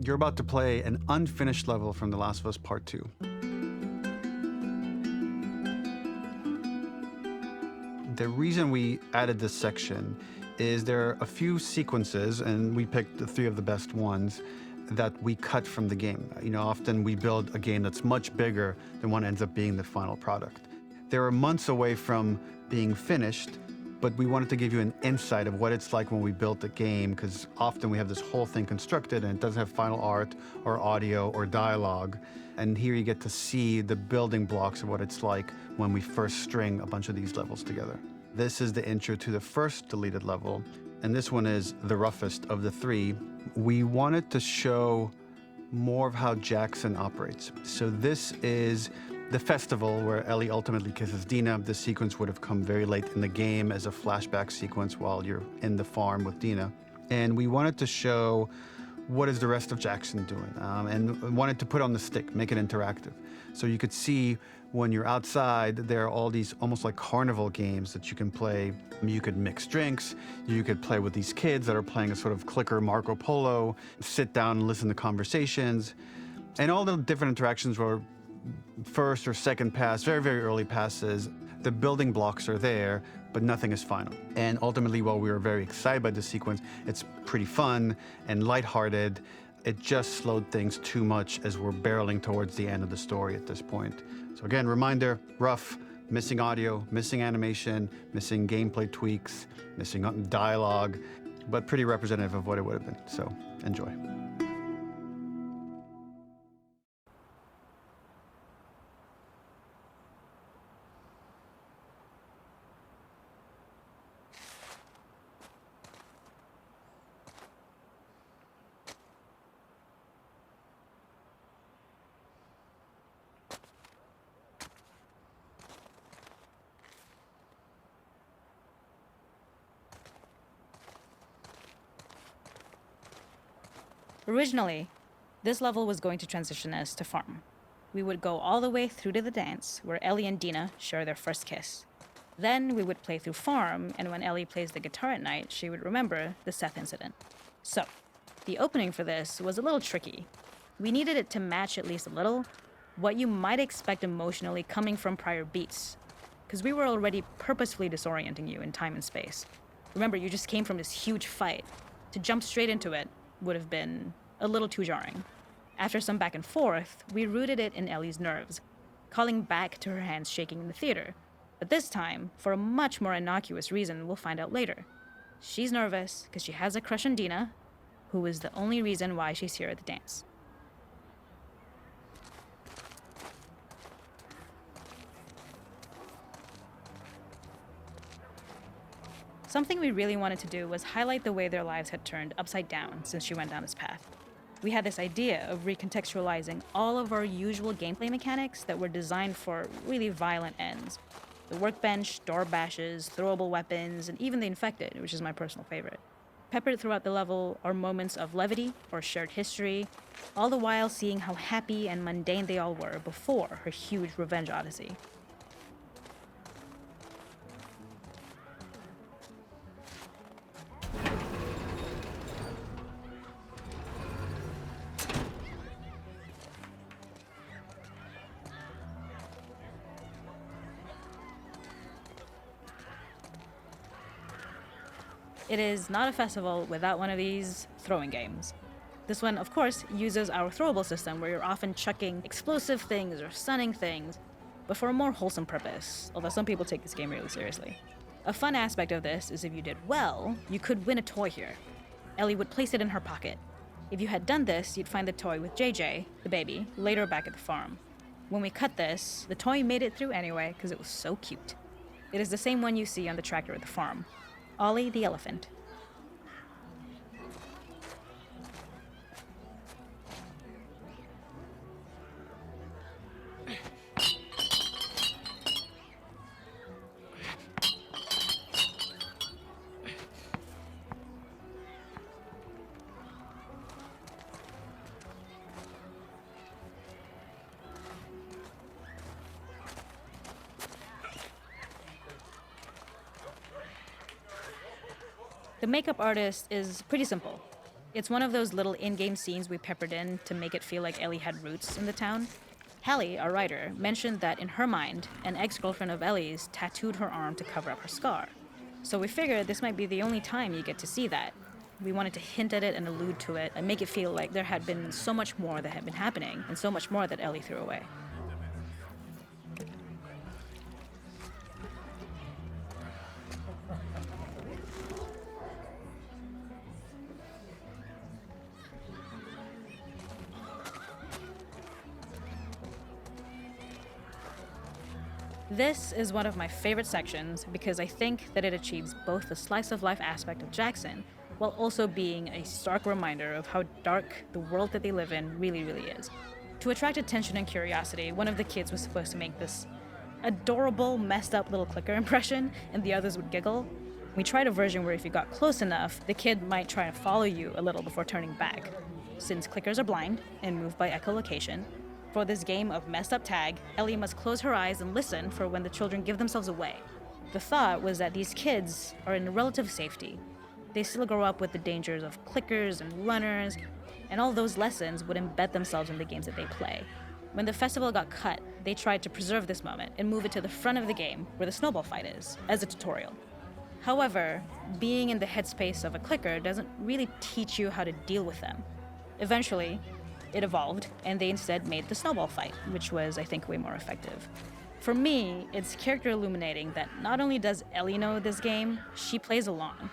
You're about to play an unfinished level from The Last of Us Part 2. The reason we added this section is there are a few sequences, and we picked the 3 of the best ones, that we cut from the game. You know, often we build a game that's much bigger than what ends up being the final product. They were months away from being finished, but we wanted to give you an insight of what it's like when we built a game, because often we have this whole thing constructed and it doesn't have final art or audio or dialogue. And here you get to see the building blocks of what it's like when we first string a bunch of these levels together. This is the intro to the first deleted level, and this one is the roughest of the 3. We wanted to show more of how Jackson operates. So this is the festival where Ellie ultimately kisses Dina. This sequence would have come very late in the game as a flashback sequence while you're in the farm with Dina. And we wanted to show what is the rest of Jackson doing, and wanted to put on the stick, make it interactive. So you could see when you're outside, there are all these almost like carnival games that you can play. You could mix drinks, you could play with these kids that are playing a sort of clicker Marco Polo, sit down and listen to conversations. And all the different interactions were first or second pass, very, very early passes. The building blocks are there, but nothing is final. And ultimately, while we were very excited by this sequence, it's pretty fun and lighthearted. It just slowed things too much as we're barreling towards the end of the story at this point. So again, reminder, rough, missing audio, missing animation, missing gameplay tweaks, missing dialogue, but pretty representative of what it would have been. So enjoy. Originally, this level was going to transition us to farm. We would go all the way through to the dance, where Ellie and Dina share their first kiss. Then we would play through farm, and when Ellie plays the guitar at night, she would remember the Seth incident. So, the opening for this was a little tricky. We needed it to match at least a little what you might expect emotionally coming from prior beats, because we were already purposefully disorienting you in time and space. Remember, you just came from this huge fight. To jump straight into it would have been a little too jarring. After some back and forth, we rooted it in Ellie's nerves, calling back to her hands shaking in the theater. But this time, for a much more innocuous reason we'll find out later. She's nervous because she has a crush on Dina, who is the only reason why she's here at the dance. Something we really wanted to do was highlight the way their lives had turned upside down since she went down this path. We had this idea of recontextualizing all of our usual gameplay mechanics that were designed for really violent ends. The workbench, door bashes, throwable weapons, and even the infected, which is my personal favorite. Peppered throughout the level are moments of levity or shared history, all the while seeing how happy and mundane they all were before her huge revenge odyssey. It is not a festival without one of these throwing games. This one, of course, uses our throwable system where you're often chucking explosive things or stunning things, but for a more wholesome purpose, although some people take this game really seriously. A fun aspect of this is if you did well, you could win a toy here. Ellie would place it in her pocket. If you had done this, you'd find the toy with JJ, the baby, later back at the farm. When we cut this, the toy made it through anyway because it was so cute. It is the same one you see on the tractor at the farm. Ollie the elephant. The makeup artist is pretty simple. It's one of those little in-game scenes we peppered in to make it feel like Ellie had roots in the town. Hallie, our writer, mentioned that in her mind, an ex-girlfriend of Ellie's tattooed her arm to cover up her scar. So we figured this might be the only time you get to see that. We wanted to hint at it and allude to it and make it feel like there had been so much more that had been happening and so much more that Ellie threw away. This is one of my favorite sections because I think that it achieves both the slice of life aspect of Jackson while also being a stark reminder of how dark the world that they live in really is. To attract attention and curiosity, one of the kids was supposed to make this adorable, messed up little clicker impression, and the others would giggle. We tried a version where if you got close enough, the kid might try to follow you a little before turning back. Since clickers are blind and move by echolocation, for this game of messed up tag, Ellie must close her eyes and listen for when the children give themselves away. The thought was that these kids are in relative safety. They still grow up with the dangers of clickers and runners, and all those lessons would embed themselves in the games that they play. When the festival got cut, they tried to preserve this moment and move it to the front of the game where the snowball fight is, as a tutorial. However, being in the headspace of a clicker doesn't really teach you how to deal with them. Eventually, it evolved, and they instead made the snowball fight, which was, I think, way more effective. For me, it's character illuminating that not only does Ellie know this game, she plays along.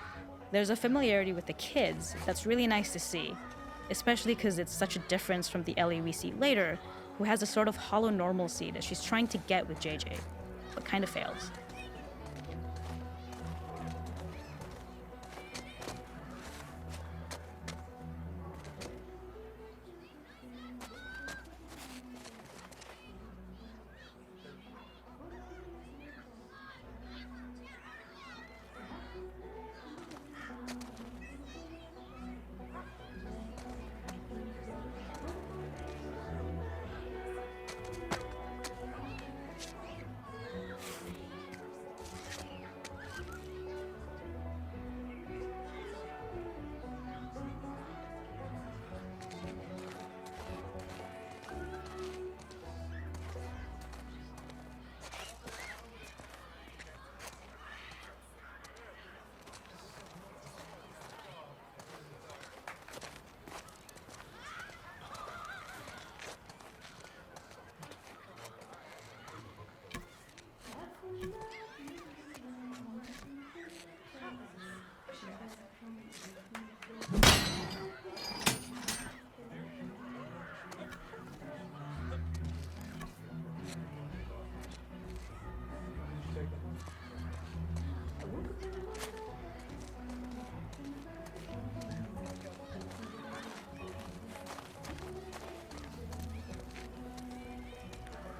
There's a familiarity with the kids that's really nice to see, especially because it's such a difference from the Ellie we see later, who has a sort of hollow normalcy that she's trying to get with JJ, but kind of fails.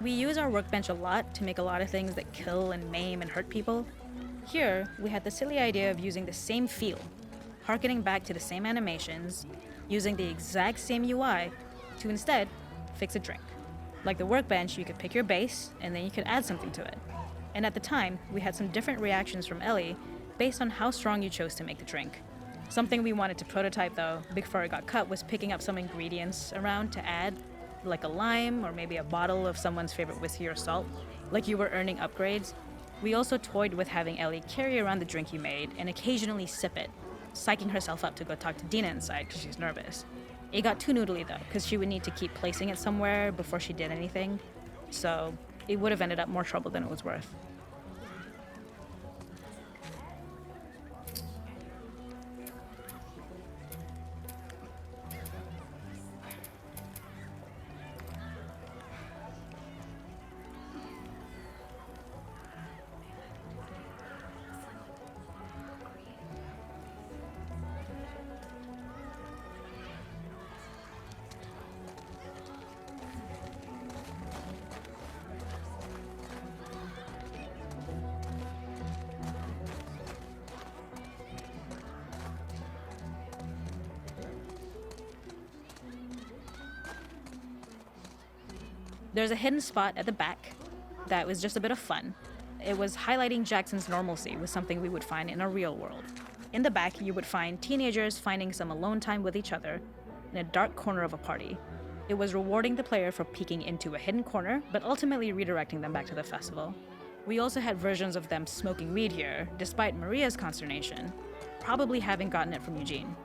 We use our workbench a lot to make a lot of things that kill and maim and hurt people. Here, we had the silly idea of using the same feel, harkening back to the same animations, using the exact same UI to instead fix a drink. Like the workbench, you could pick your base, and then you could add something to it. And at the time, we had some different reactions from Ellie based on how strong you chose to make the drink. Something we wanted to prototype though, before it got cut, was picking up some ingredients around to add, like a lime or maybe a bottle of someone's favorite whiskey or salt, like you were earning upgrades. We also toyed with having Ellie carry around the drink you made and occasionally sip it, psyching herself up to go talk to Dina inside because she's nervous. It got too noodly though, because she would need to keep placing it somewhere before she did anything, so it would have ended up more trouble than it was worth. There's a hidden spot at the back that was just a bit of fun. It was highlighting Jackson's normalcy with something we would find in a real world. In the back, you would find teenagers finding some alone time with each other in a dark corner of a party. It was rewarding the player for peeking into a hidden corner, but ultimately redirecting them back to the festival. We also had versions of them smoking weed here, despite Maria's consternation, probably having gotten it from Eugene.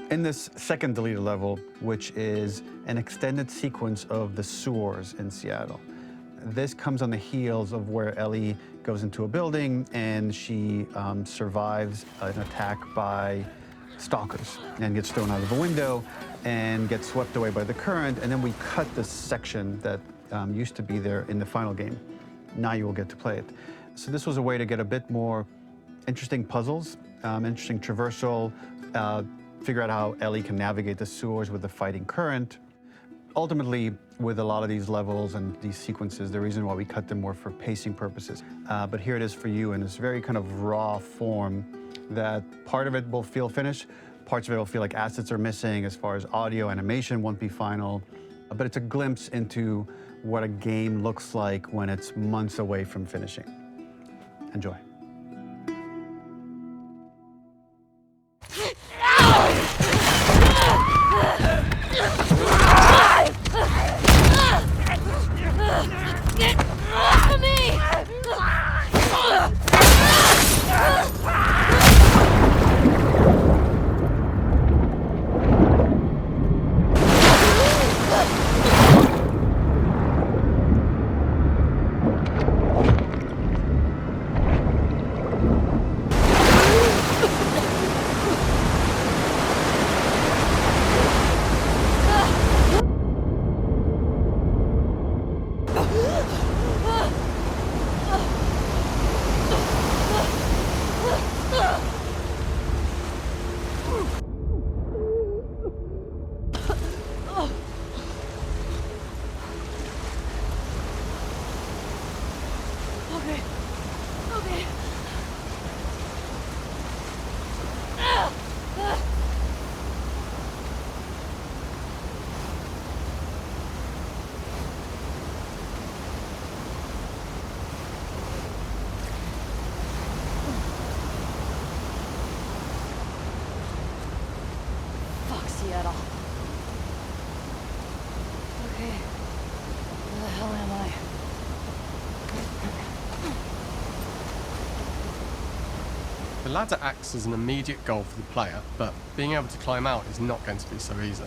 In this second deleted level, which is an extended sequence of the sewers in Seattle, this comes on the heels of where Ellie goes into a building and she survives an attack by stalkers and gets thrown out of a window and gets swept away by the current. And then we cut this section that used to be there in the final game. Now you will get to play it. So this was a way to get a bit more interesting puzzles, interesting traversal, figure out how Ellie can navigate the sewers with the fighting current. Ultimately, with a lot of these levels and these sequences, the reason why we cut them were for pacing purposes. But here it is for you in this very kind of raw form that part of it will feel finished, parts of it will feel like assets are missing as far as audio, animation won't be final. But it's a glimpse into what a game looks like when it's months away from finishing. Enjoy. Get off me! Seattle. Okay. Where the hell am I? The ladder acts as an immediate goal for the player, but being able to climb out is not going to be so easy.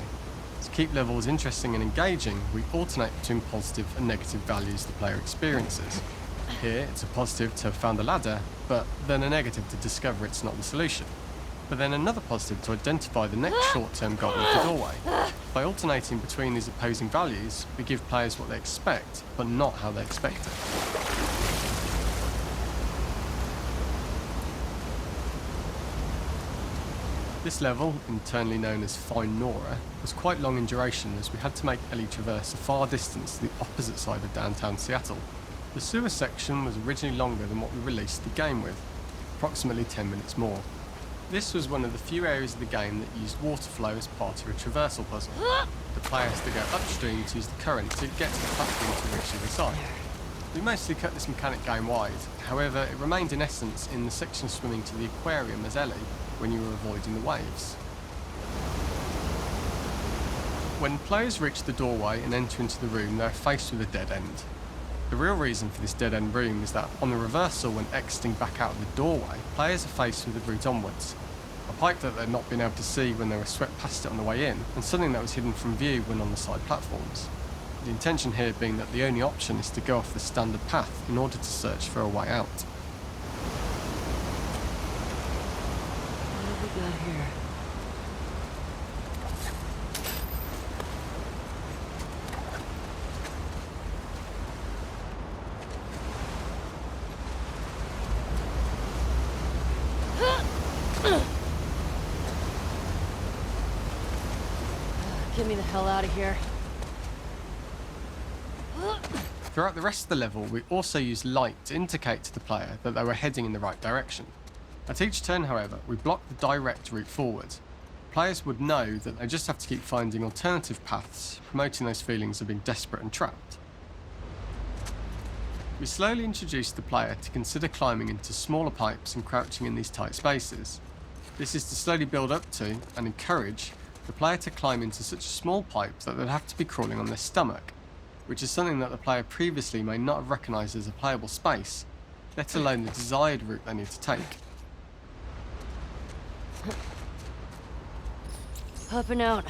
To keep levels interesting and engaging, we alternate between positive and negative values the player experiences. Here, it's a positive to have found the ladder, but then a negative to discover it's not the solution. But then another positive to identify the next short-term goal of the doorway. By alternating between these opposing values, we give players what they expect, but not how they expect it. This level, internally known as Find Nora, was quite long in duration as we had to make Ellie traverse a far distance to the opposite side of downtown Seattle. The sewer section was originally longer than what we released the game with, approximately 10 minutes more. This was one of the few areas of the game that used water flow as part of a traversal puzzle. The player has to go upstream to use the current to get to the platform to reach the other side. We mostly cut this mechanic game wide, however it remained in essence in the section swimming to the aquarium as Ellie when you were avoiding the waves. When players reach the doorway and enter into the room, they are faced with a dead end. The real reason for this dead-end room is that on the reversal, when exiting back out of the doorway, players are faced with the route onwards. A pipe that they'd not been able to see when they were swept past it on the way in, and something that was hidden from view when on the side platforms. the intention here being that the only option is to go off the standard path in order to search for a way out. What have we got here? Get me the hell out of here. Throughout the rest of the level, we also used light to indicate to the player that they were heading in the right direction. At each turn, however, we blocked the direct route forward. Players would know that they just have to keep finding alternative paths, promoting those feelings of being desperate and trapped. We slowly introduced the player to consider climbing into smaller pipes and crouching in these tight spaces. This is to slowly build up to, and encourage, the player to climb into such a small pipe that they'd have to be crawling on their stomach, which is something that the player previously may not have recognised as a playable space, let alone the desired route they need to take. Up and out.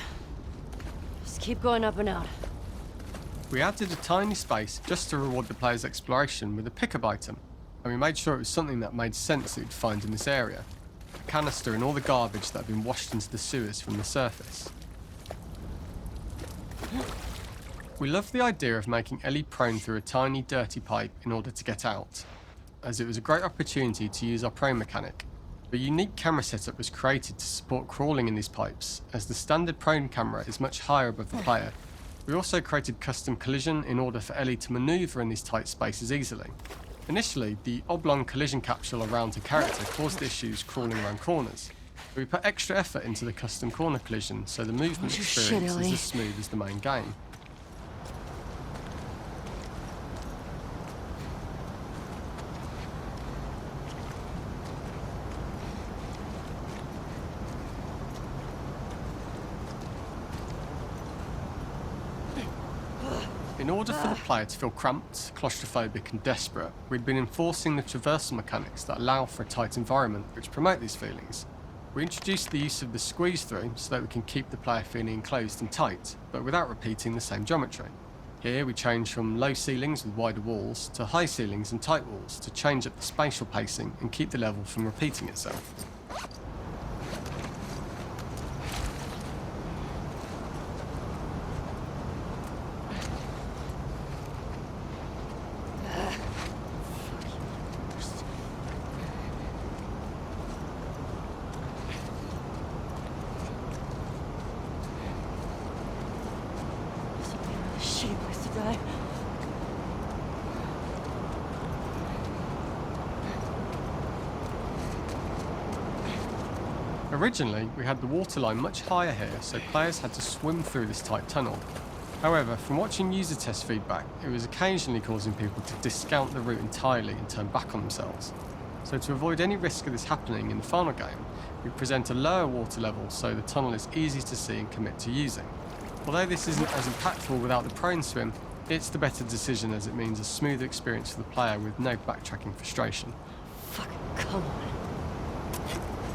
Just keep going up and out. We added a tiny space just to reward the player's exploration with a pickup item, and we made sure it was something that made sense that you'd find in this area. A canister and all the garbage that had been washed into the sewers from the surface. We loved the idea of making Ellie prone through a tiny dirty pipe in order to get out, as it was a great opportunity to use our prone mechanic. A unique camera setup was created to support crawling in these pipes, as the standard prone camera is much higher above the player. We also created custom collision in order for Ellie to manoeuvre in these tight spaces easily. Initially, the oblong collision capsule around her character caused issues crawling around corners. We put extra effort into the custom corner collision, so the movement Your experience shit, is Ellie. as smooth as the main game. In order for the player to feel cramped, claustrophobic and desperate, we'd been enforcing the traversal mechanics that allow for a tight environment which promote these feelings. We introduced the use of the squeeze through so that we can keep the player feeling enclosed and tight, but without repeating the same geometry. Here we change from low ceilings with wider walls to high ceilings and tight walls to change up the spatial pacing and keep the level from repeating itself. Shit, where's the guy? Originally, we had the waterline much higher here, so players had to swim through this tight tunnel. However, from watching user test feedback, it was occasionally causing people to discount the route entirely and turn back on themselves. So to avoid any risk of this happening in the final game, we present a lower water level so the tunnel is easy to see and commit to using. Although this isn't as impactful without the prone swim, it's the better decision as it means a smoother experience for the player with no backtracking frustration. Fucking come on.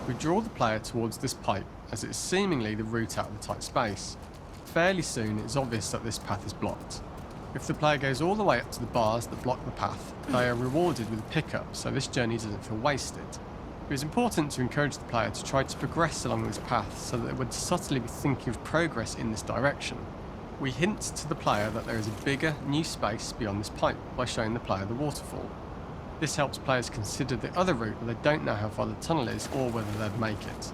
We draw the player towards this pipe as it is seemingly the route out of the tight space. Fairly soon it is obvious that this path is blocked. If the player goes all the way up to the bars that block the path, they are rewarded with a pickup so this journey doesn't feel wasted. It was important to encourage the player to try to progress along this path so that they would subtly be thinking of progress in this direction. We hint to the player that there is a bigger, new space beyond this pipe by showing the player the waterfall. This helps players consider the other route where they don't know how far the tunnel is or whether they'd make it.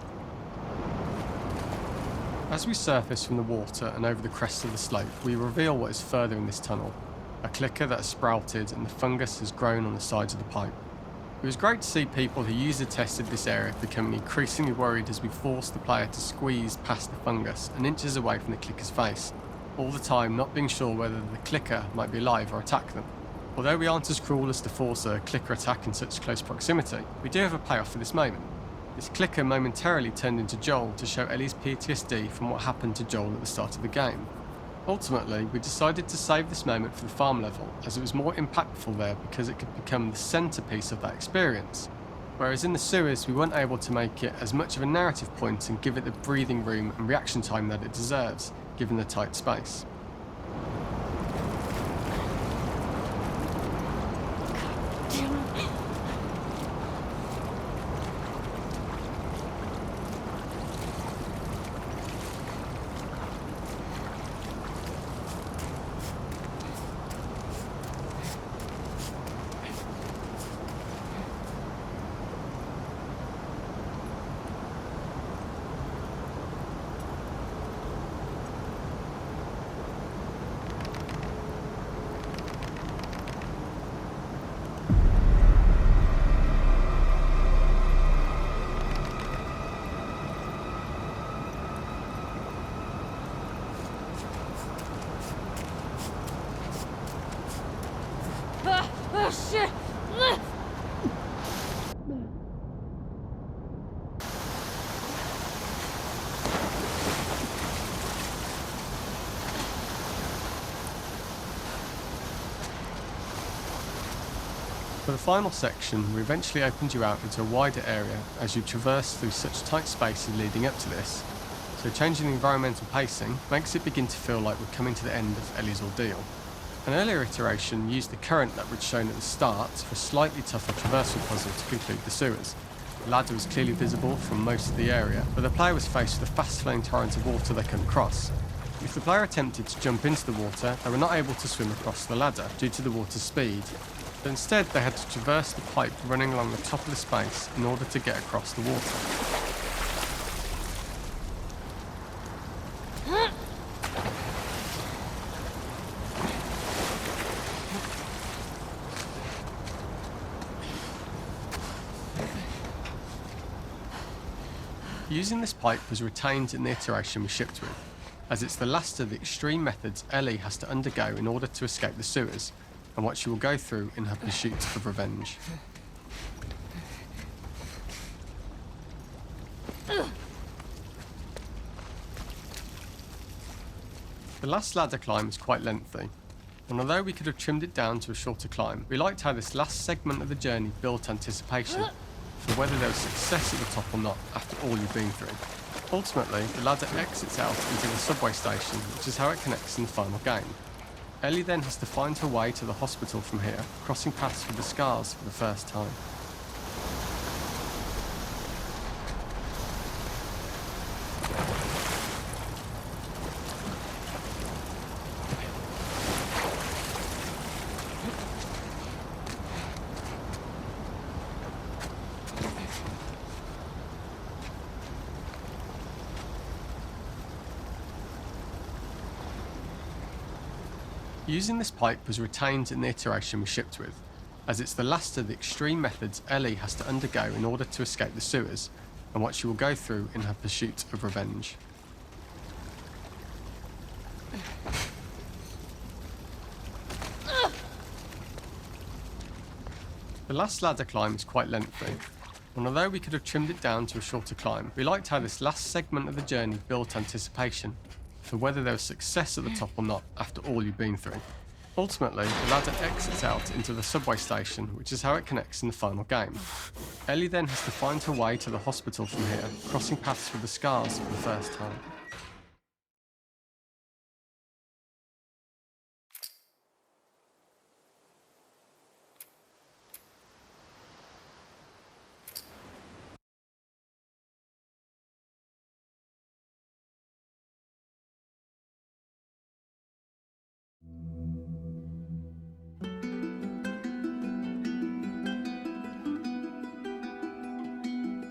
As we surface from the water and over the crest of the slope, we reveal what is further in this tunnel. A clicker that has sprouted and the fungus has grown on the sides of the pipe. It was great to see people who user tested this area becoming increasingly worried as we forced the player to squeeze past the fungus and inches away from the clicker's face, all the time not being sure whether the clicker might be alive or attack them. Although we aren't as cruel as to force a clicker attack in such close proximity, we do have a payoff for this moment. This clicker momentarily turned into Joel to show Ellie's PTSD from what happened to Joel at the start of the game. Ultimately, we decided to save this moment for the farm level, as it was more impactful there because it could become the centrepiece of that experience. Whereas in the sewers, we weren't able to make it as much of a narrative point and give it the breathing room and reaction time that it deserves, given the tight space. Oh, shit! For the final section, we eventually opened you out into a wider area as you traverse through such tight spaces leading up to this, so changing the environmental pacing makes it begin to feel like we're coming to the end of Ellie's ordeal. An earlier iteration used the current that we'd shown at the start for a slightly tougher traversal puzzle to conclude the sewers. The ladder was clearly visible from most of the area, but the player was faced with a fast-flowing torrent of water they couldn't cross. If the player attempted to jump into the water, they were not able to swim across the ladder due to the water's speed, but instead they had to traverse the pipe running along the top of the space in order to get across the water. Using this pipe was retained in the iteration we shipped with, as it's the last of the extreme methods Ellie has to undergo in order to escape the sewers, and what she will go through in her pursuit of revenge. The last ladder climb is quite lengthy, and although we could have trimmed it down to a shorter climb, we liked how this last segment of the journey built anticipation for whether there was success at the top or not after all you've been through. Ultimately, the ladder exits out into the subway station, which is how it connects in the final game. Ellie then has to find her way to the hospital from here, crossing paths with the scars for the first time. Using this pipe was retained in the iteration we shipped with, as it's the last of the extreme methods Ellie has to undergo in order to escape the sewers, and what she will go through in her pursuit of revenge. The last ladder climb is quite lengthy, and although we could have trimmed it down to a shorter climb, we liked how this last segment of the journey built anticipation for whether there was success at the top or not after all you've been through. Ultimately, the ladder exits out into the subway station, which is how it connects in the final game. Ellie then has to find her way to the hospital from here, crossing paths with the scars for the first time.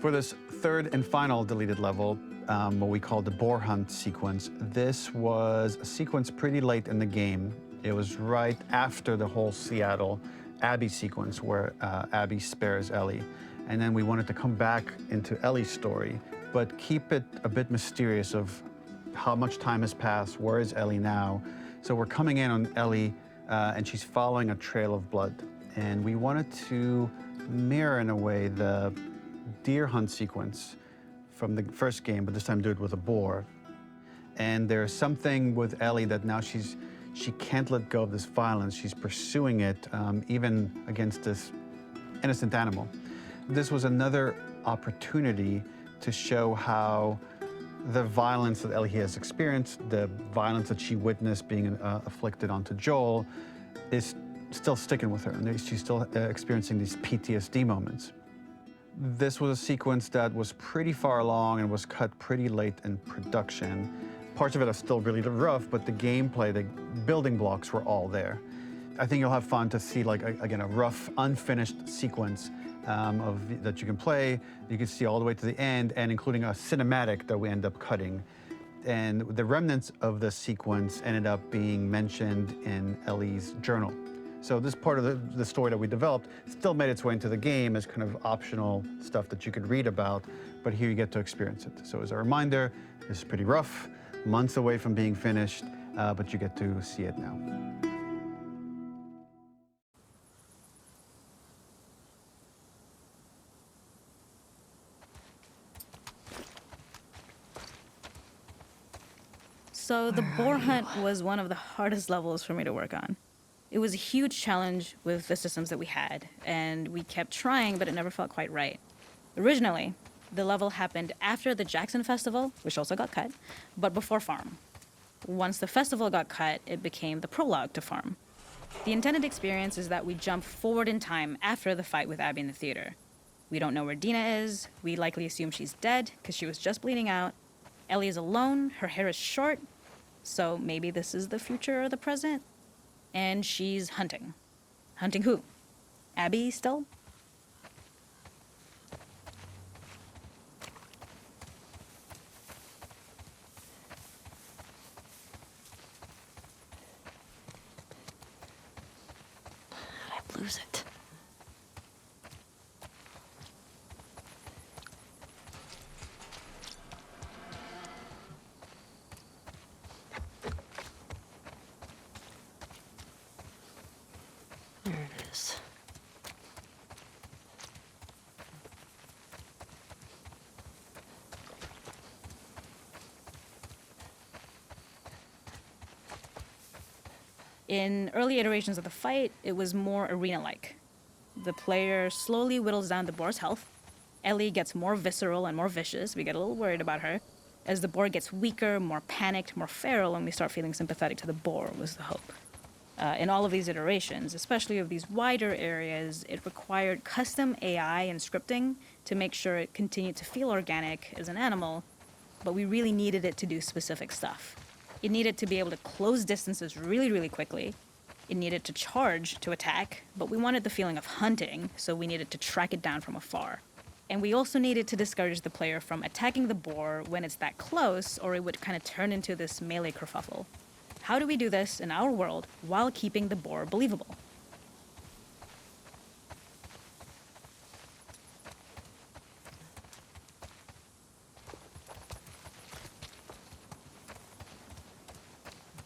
For this third and final deleted level, what we call the boar hunt sequence, this was a sequence pretty late in the game. It was right after the whole Seattle Abby sequence where Abby spares Ellie. And then we wanted to come back into Ellie's story, but keep it a bit mysterious of how much time has passed, where is Ellie now? So we're coming in on Ellie and she's following a trail of blood. And we wanted to mirror in a way the deer hunt sequence from the first game, but this time do it with a boar. And there's something with Ellie that now she can't let go of this violence. She's pursuing it, even against this innocent animal. This was another opportunity to show how the violence that Ellie has experienced, the violence that she witnessed being afflicted onto Joel, is still sticking with her, and she's still experiencing these PTSD moments. This was a sequence that was pretty far along and was cut pretty late in production. Parts of it are still really rough, but the gameplay, the building blocks were all there. I think you'll have fun to see, like, again, a rough, unfinished sequence that you can play. You can see all the way to the end, and including a cinematic that we end up cutting. And the remnants of the sequence ended up being mentioned in Ellie's journal. So this part of the story that we developed still made its way into the game as kind of optional stuff that you could read about, but here you get to experience it. So as a reminder, this is pretty rough, months away from being finished, but you get to see it now. So the boar hunt was one of the hardest levels for me to work on. It was a huge challenge with the systems that we had, and we kept trying, but it never felt quite right. Originally, the level happened after the Jackson Festival, which also got cut, but before Farm. Once the festival got cut, it became the prologue to Farm. The intended experience is that we jump forward in time after the fight with Abby in the theater. We don't know where Dina is. We likely assume she's dead because she was just bleeding out. Ellie is alone. Her hair is short. So maybe this is the future or the present. And she's hunting. Hunting who? Abby still? How'd I lose it? There it is. In early iterations of the fight, it was more arena-like. The player slowly whittles down the boar's health. Ellie gets more visceral and more vicious. We get a little worried about her. As the boar gets weaker, more panicked, more feral, and we start feeling sympathetic to the boar, was the hope. In all of these iterations, especially of these wider areas, it required custom AI and scripting to make sure it continued to feel organic as an animal, but we really needed it to do specific stuff. It needed to be able to close distances really, really quickly. It needed to charge to attack, but we wanted the feeling of hunting, so we needed to track it down from afar. And we also needed to discourage the player from attacking the boar when it's that close, or it would kind of turn into this melee kerfuffle. How do we do this in our world while keeping the boar believable?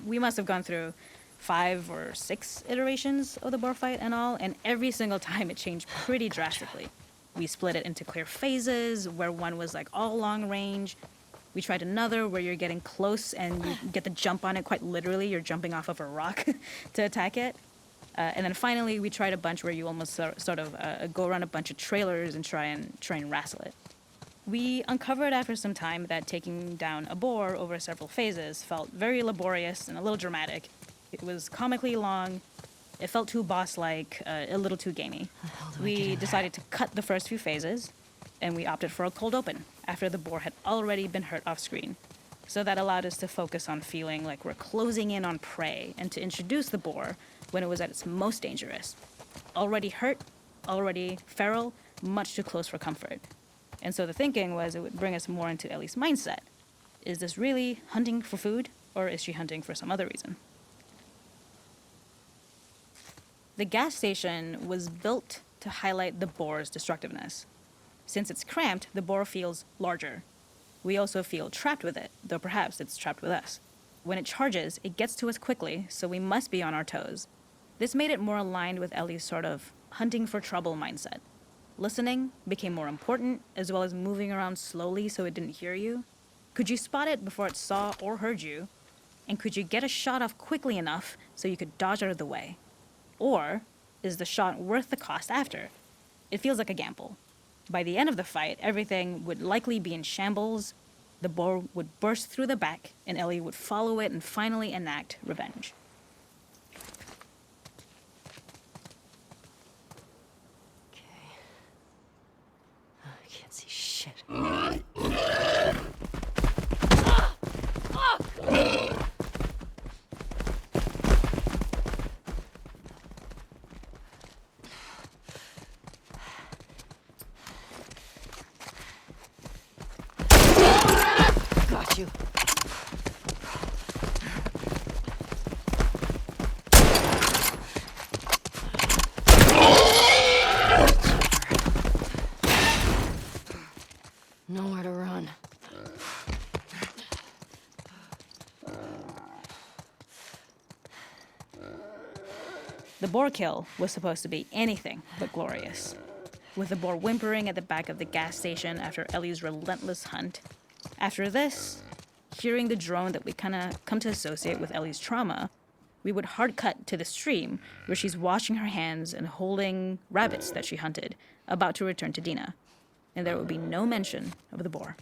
We must have gone through 5 or 6 iterations of the boar fight and all, and every single time it changed pretty drastically. We split it into clear phases, where one was like all long range. We tried another where you're getting close and you get the jump on it quite literally. You're jumping off of a rock to attack it. And then finally, we tried a bunch where you almost sort of go around a bunch of trailers and try and wrestle it. We uncovered after some time that taking down a boar over several phases felt very laborious and a little dramatic. It was comically long. It felt too boss-like, a little too gamey. We decided to cut the first few phases, and we opted for a cold open after the boar had already been hurt off screen. So that allowed us to focus on feeling like we're closing in on prey and to introduce the boar when it was at its most dangerous. Already hurt, already feral, much too close for comfort. And so the thinking was it would bring us more into Ellie's mindset. Is this really hunting for food, or is she hunting for some other reason? The gas station was built to highlight the boar's destructiveness. Since it's cramped, the boar feels larger. We also feel trapped with it, though perhaps it's trapped with us. When it charges, it gets to us quickly, so we must be on our toes. This made it more aligned with Ellie's sort of hunting for trouble mindset. Listening became more important, as well as moving around slowly so it didn't hear you. Could you spot it before it saw or heard you? And could you get a shot off quickly enough so you could dodge out of the way? Or is the shot worth the cost after? It feels like a gamble. By the end of the fight, everything would likely be in shambles. The boar would burst through the back, and Ellie would follow it and finally enact revenge. Okay. I can't see shit. Got you. Nowhere to run. The boar kill was supposed to be anything but glorious. With the boar whimpering at the back of the gas station after Ellie's relentless hunt. After this, hearing the drone that we kind of come to associate with Ellie's trauma, we would hard cut to the stream where she's washing her hands and holding rabbits that she hunted, about to return to Dina. And there would be no mention of the boar.